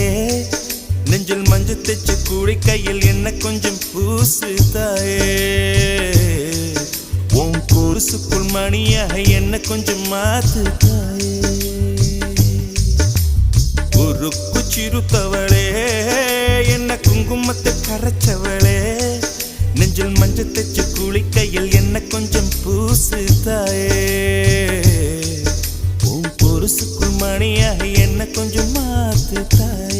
தாயே நெஞ்சில் மஞ்சள் தைச்சு கூடி கையில் என்ன கொஞ்சம் பூசு தாயே உன் கொலுசுக்குள் மணியாக என்ன கொஞ்சம் மாத்து தாயே உருக்கு சிறுத்தவளே என்ன குங்குமத்தை கரைச்சவளே நெஞ்சில் மஞ்சள் தைச்சு கூடி கையில் என்ன கொஞ்சம் பூசு தாயே உன் கொலுசுக்குள் மணியாக என்ன கொஞ்சம் மாத்து தாயே